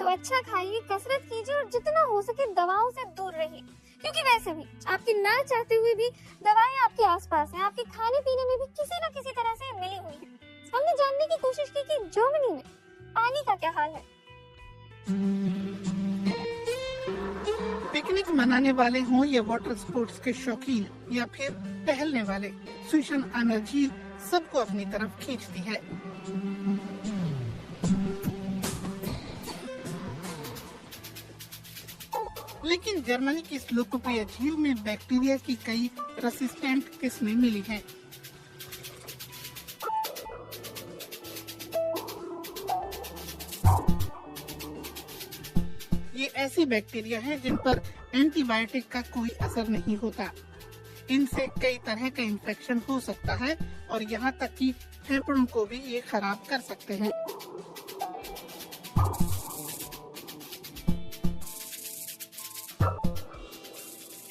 तो अच्छा खाइए, कसरत कीजिए और जितना हो सके दवाओं से दूर रहिए, क्योंकि वैसे भी आपकी ना चाहते हुए भी दवाएं आपके आसपास हैं, आपके खाने पीने में भी किसी न किसी तरह से मिली हुई है। हमने जानने की कोशिश की कि जर्मनी में पानी का क्या हाल है। पिकनिक मनाने वाले हों या वाटर स्पोर्ट्स के शौकीन या फिर टहलने वाले, स्विशन आनर झील सबको अपनी तरफ खींचती है। लेकिन जर्मनी की इस लोकप्रिय झील में बैक्टीरिया की कई रेसिस्टेंट किस्में मिली हैं। ये ऐसी बैक्टीरिया हैं जिन पर एंटीबायोटिक का कोई असर नहीं होता। इनसे कई तरह का इन्फेक्शन हो सकता है और यहाँ तक कि फेफड़ों को भी ये खराब कर सकते हैं।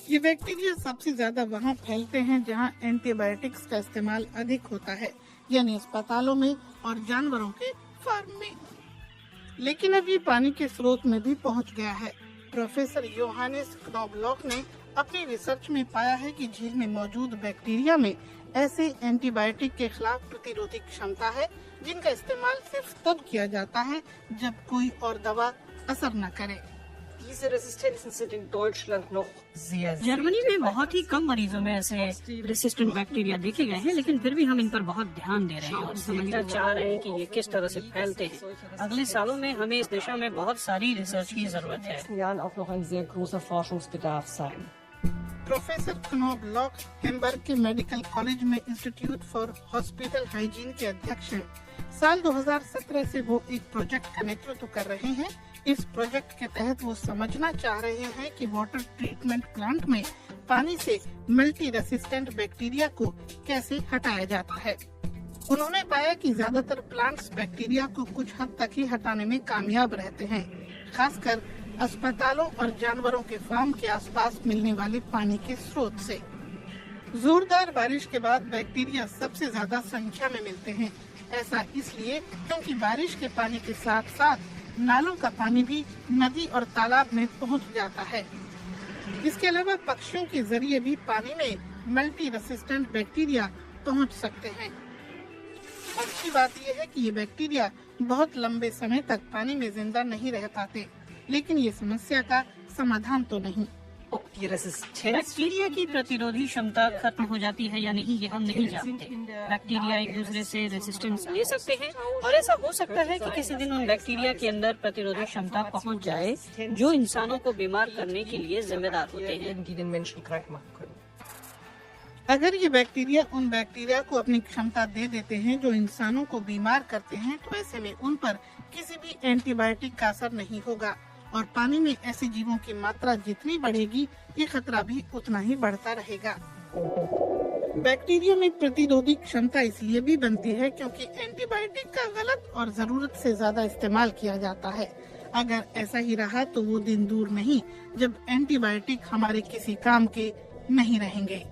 ये बैक्टीरिया सबसे ज्यादा वहाँ फैलते हैं जहाँ एंटीबायोटिक्स का इस्तेमाल अधिक होता है, यानी अस्पतालों में और जानवरों के फार्म में। लेकिन अब ये पानी के स्रोत में भी पहुँच गया है। प्रोफेसर योहानेस क्नोबलॉक ने अपनी रिसर्च में पाया है कि झील में मौजूद बैक्टीरिया में ऐसे एंटीबायोटिक के खिलाफ प्रतिरोधी क्षमता है जिनका इस्तेमाल सिर्फ तब किया जाता है जब कोई और दवा असर न करे। जर्मनी में बहुत ही कम मरीजों में ऐसे रेसिस्टेंट बैक्टीरिया देखे गए हैं, लेकिन फिर भी हम इन पर बहुत ध्यान दे रहे हैं और समझना चाह रहे हैं कि ये किस तरह से फैलते हैं। अगले सालों में हमें इस दिशा में बहुत सारी रिसर्च की जरूरत है। प्रोफेसर क्नोबलॉक हेम्बर्ग के मेडिकल कॉलेज में इंस्टीट्यूट फॉर हॉस्पिटल हाइजीन के अध्यक्ष हैं। साल 2017 से वो एक प्रोजेक्ट का नेतृत्व कर रहे हैं। इस प्रोजेक्ट के तहत वो समझना चाह रहे हैं कि वाटर ट्रीटमेंट प्लांट में पानी से मल्टी रेसिस्टेंट बैक्टीरिया को कैसे हटाया जाता है। उन्होंने पाया कि ज्यादातर प्लांट्स बैक्टीरिया को कुछ हद तक ही हटाने में कामयाब रहते हैं, खासकर अस्पतालों और जानवरों के फार्म के आसपास मिलने वाले पानी के स्रोत से। जोरदार बारिश के बाद बैक्टीरिया सबसे ज्यादा संख्या में मिलते हैं। ऐसा इसलिए क्योंकि बारिश के पानी के साथ साथ नालों का पानी भी नदी और तालाब में पहुंच जाता है। इसके अलावा पक्षियों के जरिए भी पानी में मल्टी रेसिस्टेंट बैक्टीरिया पहुंच सकते हैं। अच्छी बात यह है कि ये बैक्टीरिया बहुत लंबे समय तक पानी में जिंदा नहीं रह पाते, लेकिन ये समस्या का समाधान तो नहीं। बैक्टीरिया की प्रतिरोधी क्षमता खत्म हो जाती है या नहीं, ये हम नहीं जानते। बैक्टीरिया एक दूसरे से रेसिस्टेंस ले सकते हैं और ऐसा हो सकता है कि किसी दिन उन बैक्टीरिया के अंदर प्रतिरोधी क्षमता पहुंच जाए जो इंसानों को बीमार करने के लिए जिम्मेदार होते हैं। अगर ये बैक्टीरिया उन बैक्टीरिया को अपनी क्षमता दे देते हैं जो इंसानों को बीमार करते हैं, तो ऐसे में उन पर किसी भी एंटीबायोटिक का असर नहीं होगा और पानी में ऐसे जीवों की मात्रा जितनी बढ़ेगी, ये खतरा भी उतना ही बढ़ता रहेगा। बैक्टीरिया में प्रतिरोधी क्षमता इसलिए भी बनती है क्योंकि एंटीबायोटिक का गलत और जरूरत से ज्यादा इस्तेमाल किया जाता है। अगर ऐसा ही रहा तो वो दिन दूर नहीं जब एंटीबायोटिक हमारे किसी काम के नहीं रहेंगे।